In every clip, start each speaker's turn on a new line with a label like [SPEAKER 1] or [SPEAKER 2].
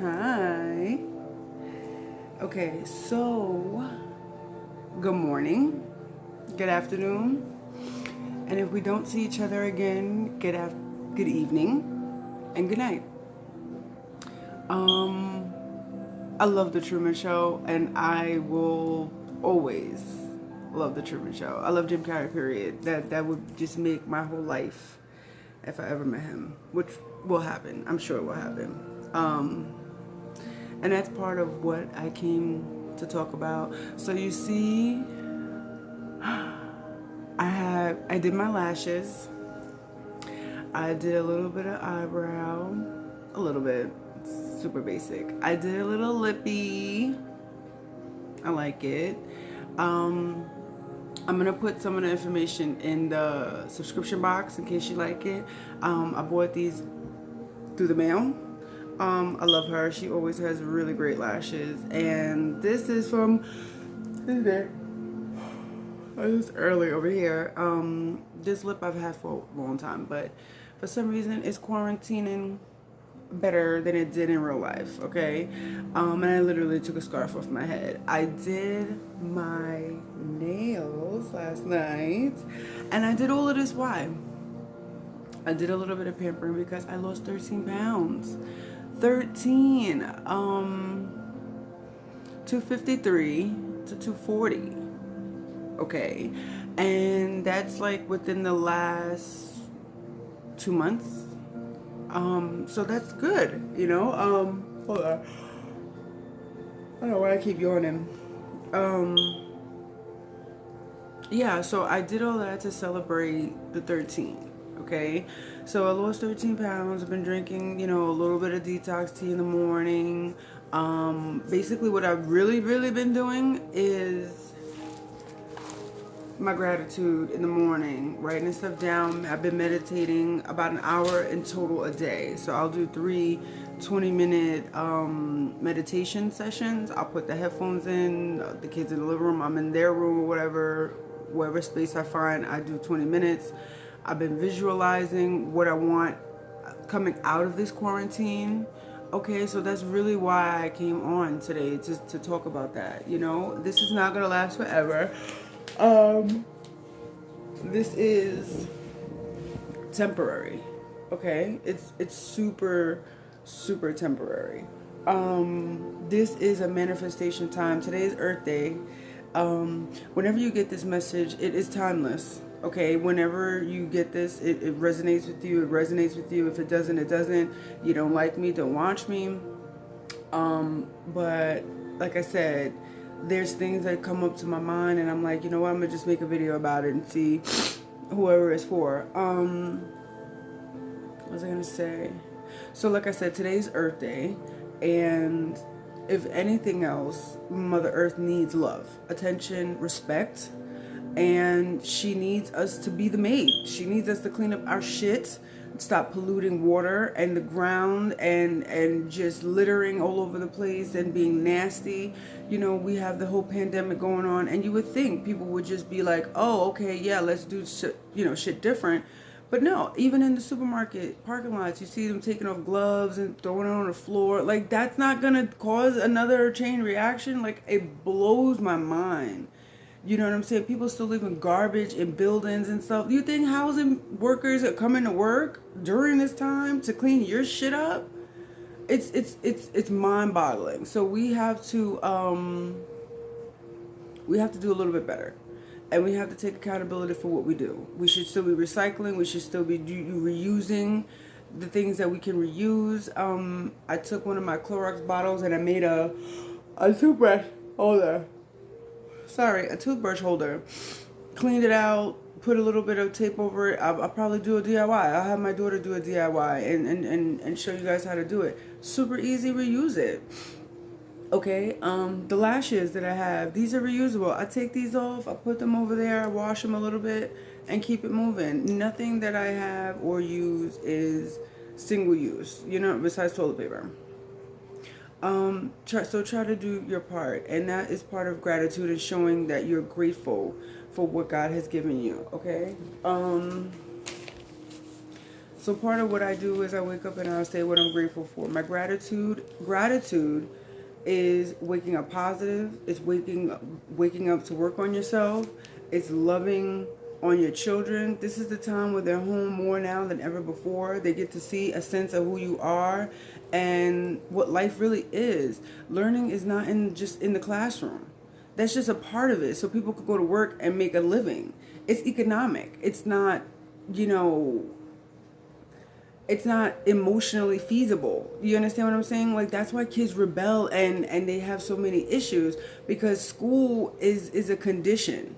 [SPEAKER 1] Hi. Okay, so good morning, good afternoon, and if we don't see each other again, good evening, and good night. I love the Truman Show, and I will always love the Truman Show. I love Jim Carrey. Period. That would just make my whole life if I ever met him, which will happen. I'm sure it will happen. And that's part of what I came to talk about. So you see, I did my lashes. I did a little bit of eyebrow, a little bit, super basic. I did a little lippy. I like it. I'm gonna put some of the information in the subscription box in case you like it. I bought these through the mail. I love her. She always has really great lashes. And this is from, it's early over here. This lip I've had for a long time, but for some reason it's quarantining better than it did in real life, okay? And I literally took a scarf off my head. I did my nails last night, and I did all of this. Why? I did a little bit of pampering because I lost 13 pounds. 13, 253 to 240, okay? And that's like within the last 2 months. So that's good, you know? Hold on. I don't know why I keep yawning. Yeah, so I did all that to celebrate the 13. Okay, so I lost 13 pounds. I've been drinking, you know, a little bit of detox tea in the morning. Basically what I've really been doing is my gratitude in the morning, writing stuff down. I've been meditating about an hour in total a day. So I'll do 3 20-minute meditation sessions. I'll put the headphones in, the kids in the living room, I'm in their room or whatever space I find, I do 20 minutes. I've been visualizing what I want coming out of this quarantine. Okay, so that's really why I came on today, to talk about that. You know, this is not gonna last forever. This is temporary. Okay, it's super temporary. This is a manifestation time. Today is Earth Day. Whenever you get this message, it is timeless. Okay, whenever you get this, it resonates with you. It resonates with you. If it doesn't, it doesn't. You don't like me, don't watch me. But like I said, there's things that come up to my mind, and I'm like, you know what? I'm gonna just make a video about it and see whoever it's for. What was I gonna say? So like I said, today's Earth Day, and if anything else, Mother Earth needs love, attention, respect. And she needs us to be the maid. She needs us to clean up our shit, stop polluting water and the ground, and just littering all over the place and being nasty. You know, we have the whole pandemic going on, and you would think people would just be like, oh, okay, yeah, let's do shit, you know, shit different. But no, even in the supermarket parking lots, you see them taking off gloves and throwing it on the floor. Like, that's not gonna cause another chain reaction. Like, it blows my mind. You know what I'm saying? People still leaving garbage in buildings and stuff. Do you think housing workers are coming to work during this time to clean your shit up? It's mind-boggling. So we have to do a little bit better, and we have to take accountability for what we do. We should still be recycling. We should still be reusing the things that we can reuse. I took one of my Clorox bottles and I made a toothbrush holder. A toothbrush holder. Cleaned it out, put a little bit of tape over it. I'll probably do a DIY. I'll have my daughter do a DIY and show you guys how to do it. Super easy, reuse it. Okay, the lashes that I have, these are reusable. I take these off, I put them over there, I wash them a little bit, and keep it moving. Nothing that I have or use is single use, you know, besides toilet paper. Try to do your part, and that is part of gratitude, and showing that you're grateful for what God has given you. Okay. So part of what I do is I wake up and I'll say what I'm grateful for. My gratitude is waking up positive. It's waking up to work on yourself. It's loving on your children. This is the time where they're home more now than ever before. They get to see a sense of who you are and what life really is. Learning is not just in the classroom. That's just a part of it. So people could go to work and make a living. It's economic. It's not, you know, it's not emotionally feasible. You understand what I'm saying? Like, that's why kids rebel and they have so many issues, because school is a condition.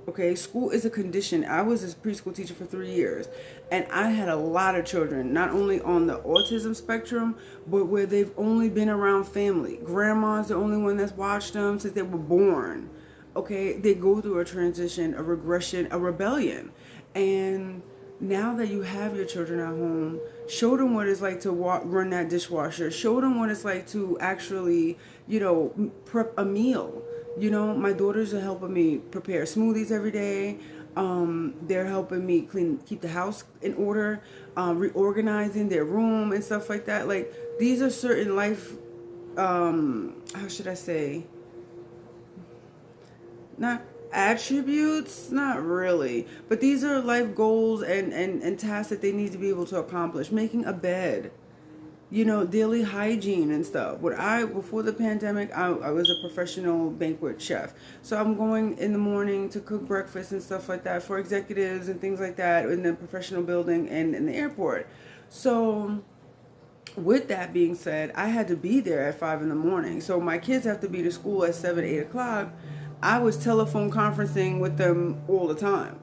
[SPEAKER 1] Okay, school is a condition. I was a preschool teacher for 3 years, and I had a lot of children, not only on the autism spectrum, but where they've only been around family. Grandma's the only one that's watched them since they were born. Okay, they go through a transition, a regression, a rebellion. And now that you have your children at home, show them what it's like to run that dishwasher. Show them what it's like to actually, prep a meal. My daughters are helping me prepare smoothies every day. They're helping me keep the house in order, reorganizing their room and stuff like that. Like, these are certain life, how should I say, not attributes, not really, but these are life goals and tasks that they need to be able to accomplish. Making a bed, daily hygiene and stuff. Before the pandemic, I was a professional banquet chef. So I'm going in the morning to cook breakfast and stuff like that for executives and things like that in the professional building and in the airport. So with that being said, I had to be there at 5 in the morning. So my kids have to be to school at 7, 8 o'clock. I was telephone conferencing with them all the time.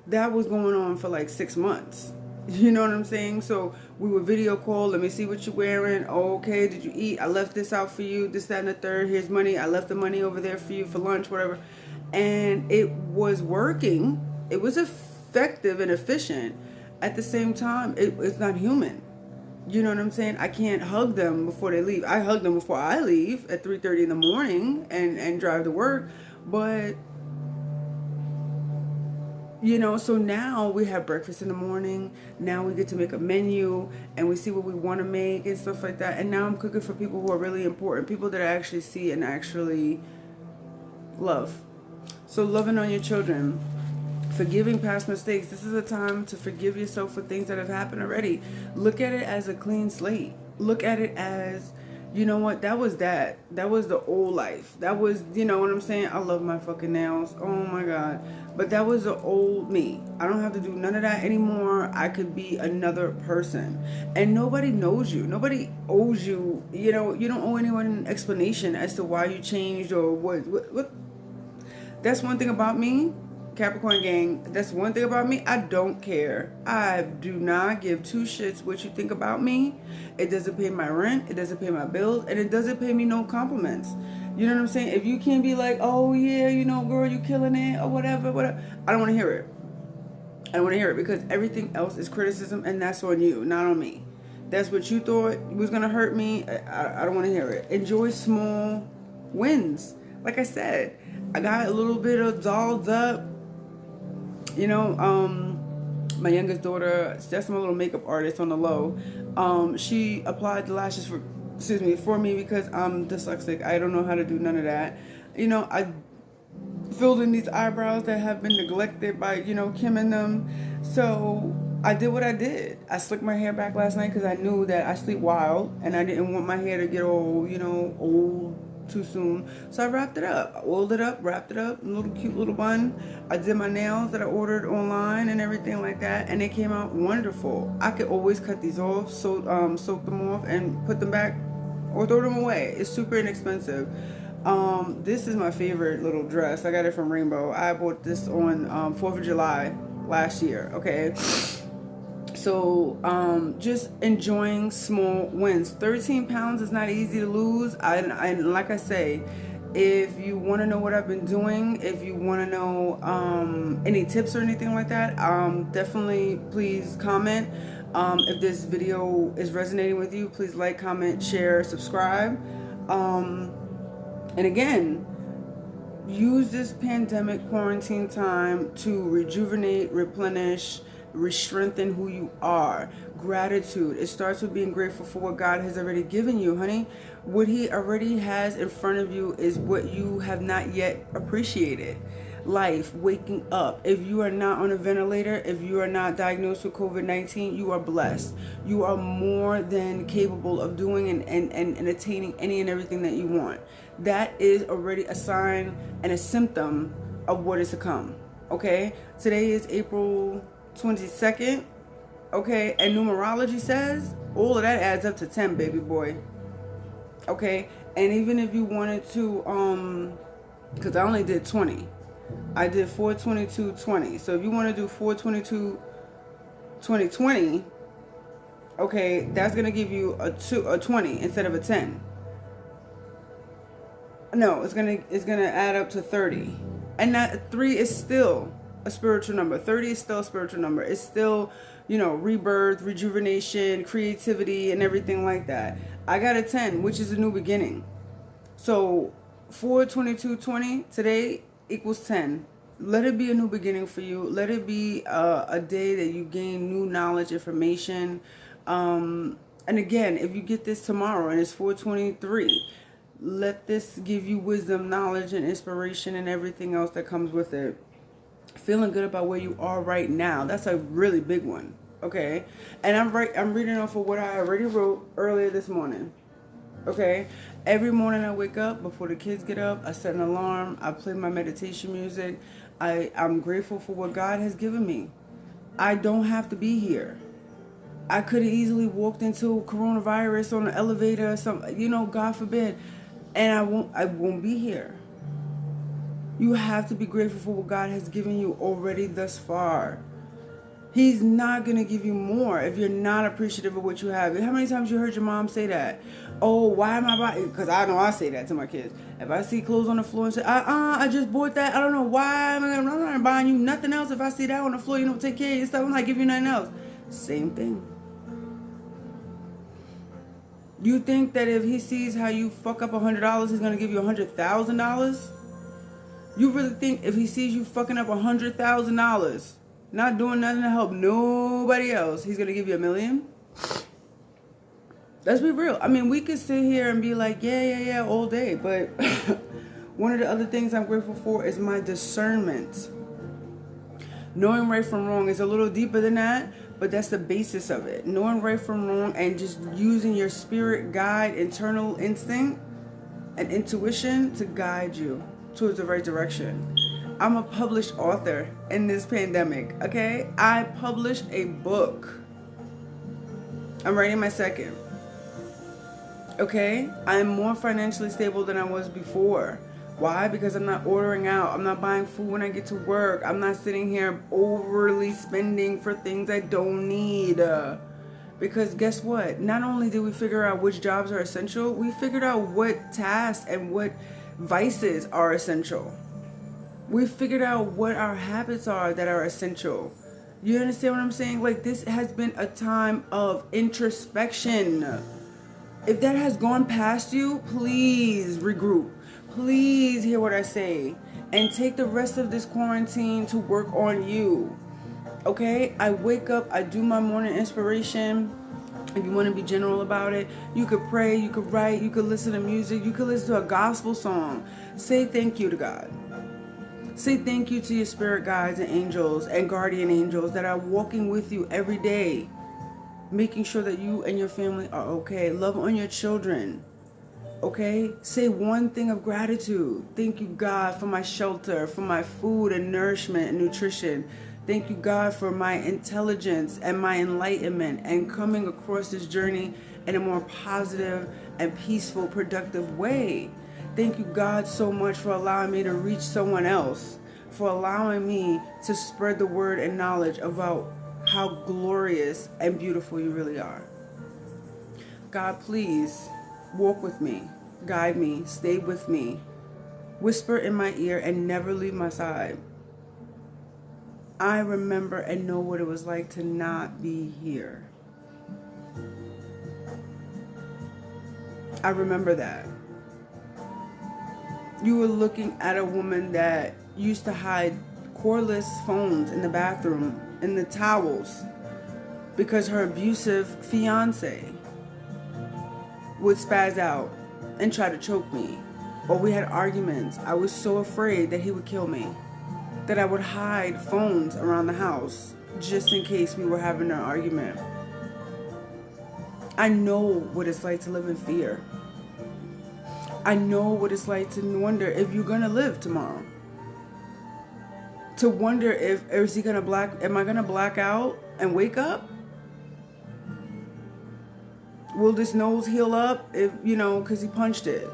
[SPEAKER 1] That was going on for like 6 months. You know what I'm saying? So we would video call. Let me see what you're wearing. Oh, okay, did you eat? I left this out for you. This, that, and the third. Here's money. I left the money over there for you for lunch, whatever. And it was working. It was effective and efficient. At the same time, it's not human. You know what I'm saying? I can't hug them before they leave. I hug them before I leave at 3:30 in the morning and drive to work. But so now we have breakfast in the morning. Now we get to make a menu and we see what we want to make and stuff like that. And now I'm cooking for people who are really important, people that I actually see and actually love. So loving on your children, forgiving past mistakes. This is a time to forgive yourself for things that have happened already. Look at it as a clean slate. Look at it as, you know what, that was the old life. That was, you know what I'm saying? I love my fucking nails. Oh my God. But that was the old me. I don't have to do none of that anymore. I could be another person. And nobody knows you. Nobody owes you. You don't owe anyone an explanation as to why you changed or what. That's one thing about me. Capricorn gang, that's one thing about me. I don't care. I do not give two shits what you think about me. It doesn't pay my rent. It doesn't pay my bills. And it doesn't pay me no compliments. You know what I'm saying? If you can't be like, oh yeah, girl, you killing it or whatever. I don't want to hear it. I don't want to hear it because everything else is criticism and that's on you, not on me. That's what you thought was going to hurt me. I don't want to hear it. Enjoy small wins. Like I said, I got a little bit of dolled up. My youngest daughter, that's my little makeup artist on the low. She applied the lashes for me because I'm dyslexic. I don't know how to do none of that. I filled in these eyebrows that have been neglected by, Kim and them. So I did what I did. I slicked my hair back last night because I knew that I sleep wild and I didn't want my hair to get all, old too soon. So I wrapped it up. I oiled it up, wrapped it up, a little cute little bun. I did my nails that I ordered online and everything like that, and they came out wonderful. I could always cut these off, soak them off and put them back or throw them away. It's super inexpensive. This is my favorite little dress. I got it from Rainbow. I bought this on 4th of July last year. Okay. So, just enjoying small wins. 13 pounds is not easy to lose. And like I say, if you want to know what I've been doing, if you want to know any tips or anything like that, definitely please comment. If this video is resonating with you, please like, comment, share, subscribe. And again, use this pandemic quarantine time to rejuvenate, replenish, Re-strengthen who you are. Gratitude. It starts with being grateful for what God has already given you, honey. What he already has in front of you is what you have not yet appreciated. Life, waking up. If you are not on a ventilator, if you are not diagnosed with COVID-19, you are blessed. You are more than capable of doing and attaining any and everything that you want. That is already a sign and a symptom of what is to come. Okay? Today is April 22nd. Okay? And numerology says all of that adds up to 10, baby boy. Okay? And even if you wanted to, because I only did 20. I did 4/22/20. So if you want to do 4/22/2020, okay, that's gonna give you a 20 instead of a 10. No, it's gonna add up to 30, and that 3 is still a spiritual number. 30 is still a spiritual number. It's still, rebirth, rejuvenation, creativity, and everything like that. I got a 10, which is a new beginning. So 4/22/20 today equals 10. Let it be a new beginning for you. Let it be a day that you gain new knowledge, information. And again, if you get this tomorrow and it's 4/23, let this give you wisdom, knowledge, and inspiration and everything else that comes with it. Feeling good about where you are right now. That's a really big one. Okay? And I'm reading off of what I already wrote earlier this morning. Okay? Every morning I wake up, before the kids get up, I set an alarm, I play my meditation music. I'm grateful for what God has given me. I don't have to be here. I could have easily walked into coronavirus on an elevator or something, God forbid, and I won't be here. You have to be grateful for what God has given you already thus far. He's not going to give you more if you're not appreciative of what you have. How many times you heard your mom say that? Oh, why am I buying? Because I know I say that to my kids. If I see clothes on the floor and say, I just bought that. I don't know why. I'm not buying you nothing else. If I see that on the floor, you don't take care of your stuff. I'm not giving you nothing else. Same thing. You think that if he sees how you fuck up $100, he's going to give you $100,000? You really think if he sees you fucking up $100,000, not doing nothing to help nobody else, he's going to give you $1 million? Let's be real. I mean, we could sit here and be like, yeah, all day. But one of the other things I'm grateful for is my discernment. Knowing right from wrong is a little deeper than that, but that's the basis of it. Knowing right from wrong and just using your spirit guide, internal instinct, and intuition to guide you towards the right direction. I'm a published author in this pandemic, okay? I published a book. I'm writing my second. Okay? I'm more financially stable than I was before. Why? Because I'm not ordering out. I'm not buying food when I get to work. I'm not sitting here overly spending for things I don't need. Because guess what? Not only did we figure out which jobs are essential, we figured out what tasks and what vices are essential. We figured out what our habits are that are essential. You understand what I'm saying? Like, this has been a time of introspection. If that has gone past you, please regroup. Please hear what I say. And take the rest of this quarantine to work on you. Okay? I wake up, I do my morning inspiration. If you want to be general about it, you could pray, you could write, you could listen to music, you could listen to a gospel song. Say thank you to God. Say thank you to your spirit guides and angels and guardian angels that are walking with you every day, making sure that you and your family are okay. Love on your children. Okay? Say one thing of gratitude. Thank you, God, for my shelter, for my food and nourishment and nutrition. Thank you, God, for my intelligence and my enlightenment and coming across this journey in a more positive and peaceful, productive way. Thank you, God, so much for allowing me to reach someone else, for allowing me to spread the word and knowledge about how glorious and beautiful you really are. God, please walk with me, guide me, stay with me, whisper in my ear, and never leave my side. I remember and know what it was like to not be here. I remember that. You were looking at a woman that used to hide cordless phones in the bathroom and the towels because her abusive fiance would spaz out and try to choke me. Or we had arguments. I was so afraid that he would kill me that I would hide phones around the house just in case we were having an argument. I know what it's like to live in fear. I know what it's like to wonder if you're gonna live tomorrow. To wonder if am I gonna black out and wake up? Will this nose heal up if, because he punched it?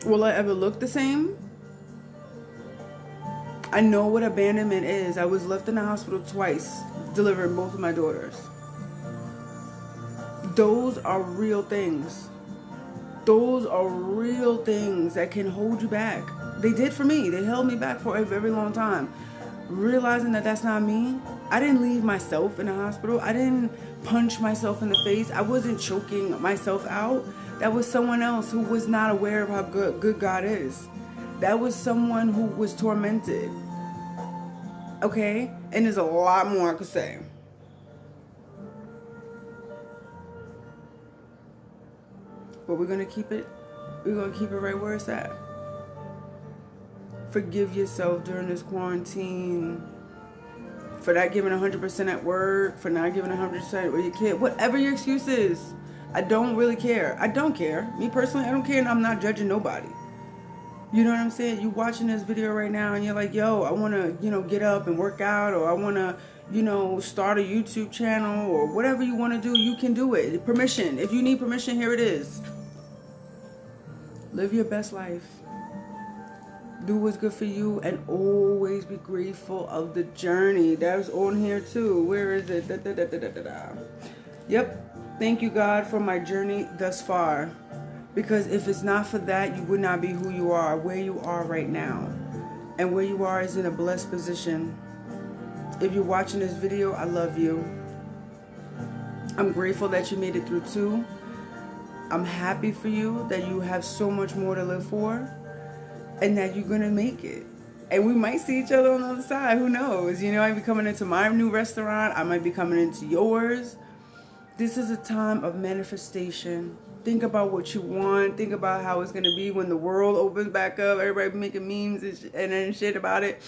[SPEAKER 1] Will I ever look the same? I know what abandonment is. I was left in the hospital twice, delivering both of my daughters. Those are real things. Those are real things that can hold you back. They did for me. They held me back for a very long time. Realizing that that's not me. I didn't leave myself in the hospital. I didn't punch myself in the face. I wasn't choking myself out. That was someone else who was not aware of how good God is. That was someone who was tormented. Okay? And there's a lot more I could say. But we're going to keep it right where it's at. Forgive yourself during this quarantine for not giving 100% at work, for not giving 100% with your kid, whatever your excuse is. I don't really care. I don't care. Me personally, I don't care, and I'm not judging nobody. You know what I'm saying? You watching this video right now and you're like, yo, I want to, get up and work out, or I want to, start a YouTube channel, or whatever you want to do, you can do it. Permission. If you need permission, here it is. Live your best life. Do what's good for you, and always be grateful of the journey. That's on here too. Where is it? Yep. Thank you, God, for my journey thus far. Because if it's not for that, you would not be who you are, where you are right now. And where you are is in a blessed position. If you're watching this video, I love you. I'm grateful that you made it through too. I'm happy for you that you have so much more to live for, and that you're going to make it. And we might see each other on the other side. Who knows? I might be coming into my new restaurant. I might be coming into yours. This is a time of manifestation. Think about what you want. Think about how it's going to be when the world opens back up. Everybody making memes and shit about it.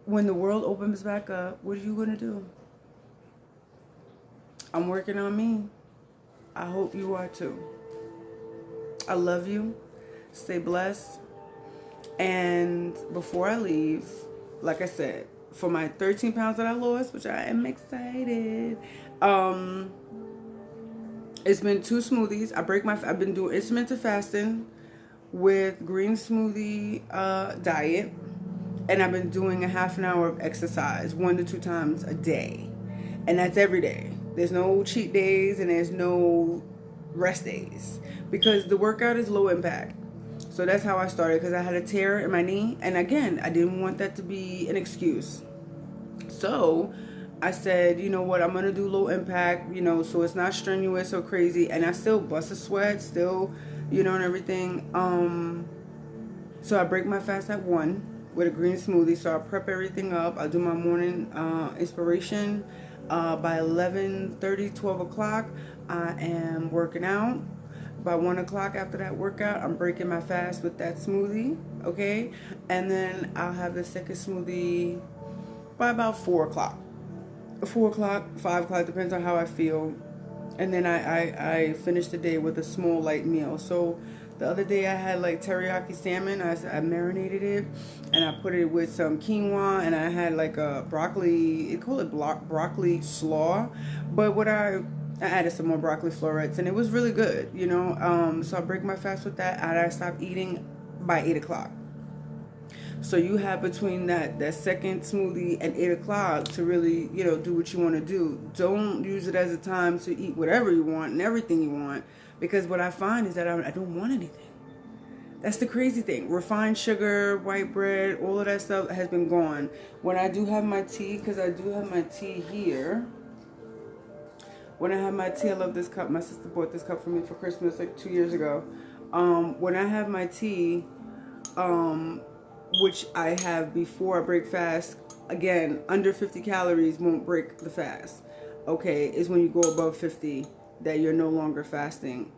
[SPEAKER 1] When the world opens back up, what are you going to do? I'm working on me. I hope you are too. I love you. Stay blessed. And before I leave, like I said, for my 13 pounds that I lost, which I am excited, it's been 2 smoothies. I've been doing intermittent fasting with green smoothie diet, and I've been doing a half an hour of exercise 1 to 2 times a day, and that's every day. There's no cheat days and there's no rest days because the workout is low impact. So that's how I started, because I had a tear in my knee, and again, I didn't want that to be an excuse. So I said, you know what, I'm gonna do low impact, so it's not strenuous or crazy, and I still bust a sweat, still, and everything. So I break my fast at 1 with a green smoothie. So I prep everything up. I do my morning inspiration. By 11:30, 12 o'clock, I am working out. By 1 o'clock after that workout, I'm breaking my fast with that smoothie, okay? And then I'll have the second smoothie by about 4 o'clock. 4 o'clock, 5 o'clock, depends on how I feel. And then I finish the day with a small light meal. So the other day I had like teriyaki salmon. I marinated it, and I put it with some quinoa, and I had like a broccoli, they call it broccoli slaw, but I added some more broccoli florets, and it was really good, so I break my fast with that, and I stop eating by 8 o'clock. So you have between that second smoothie and 8 o'clock to really, do what you want to do. Don't use it as a time to eat whatever you want and everything you want, because what I find is that I don't want anything. That's the crazy thing. Refined sugar, white bread, all of that stuff has been gone. When I do have my tea, because I do have my tea here. When I have my tea, I love this cup. My sister bought this cup for me for Christmas like 2 years ago. When I have my tea, which I have before I break fast. Again, under 50 calories won't break the fast. Okay, is when you go above 50 that you're no longer fasting.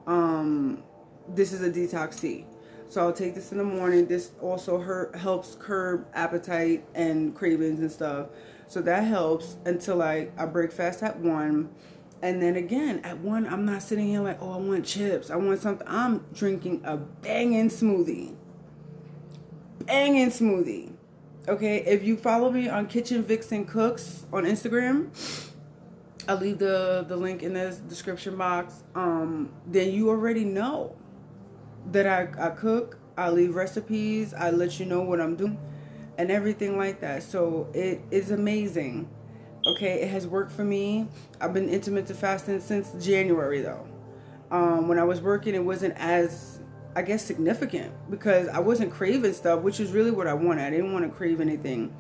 [SPEAKER 1] This is a detox tea. So I'll take this in the morning. This also helps curb appetite and cravings and stuff. So that helps until I break fast at 1. And then again, at 1, I'm not sitting here like, oh, I want chips. I want something. I'm drinking a banging smoothie. Banging smoothie. Okay, if you follow me on Kitchen Vixen Cooks on Instagram, I'll leave the link in the description box. Then you already know that I cook. I leave recipes. I let you know what I'm doing and everything like that. So it is amazing. Okay, it has worked for me. I've been intermittent fasting since January though. When I was working, it wasn't as, I guess, significant because I wasn't craving stuff, which is really what I wanted. I didn't want to crave anything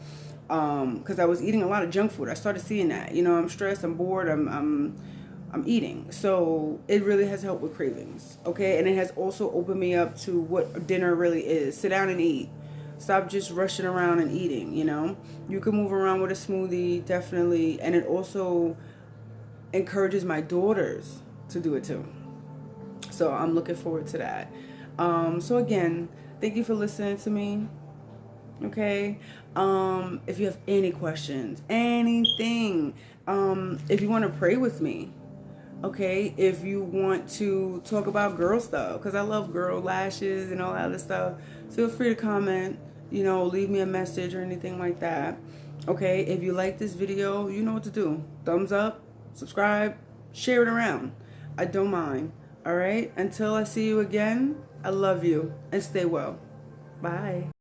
[SPEAKER 1] because I was eating a lot of junk food. I started seeing that. You know, I'm stressed, I'm bored, I'm eating. So it really has helped with cravings. Okay, and it has also opened me up to what dinner really is. Sit down and eat. Stop just rushing around and eating, you know. You can move around with a smoothie, definitely. And it also encourages my daughters to do it too. So I'm looking forward to that. So again, thank you for listening to me. Okay. If you have any questions, anything, if you want to pray with me, okay, if you want to talk about girl stuff, because I love girl lashes and all that other stuff, feel free to comment, you know, leave me a message or anything like that. Okay, if you like this video, you know what to do. Thumbs up, subscribe, share it around. I don't mind. All right, until I see you again, I love you and stay well. Bye.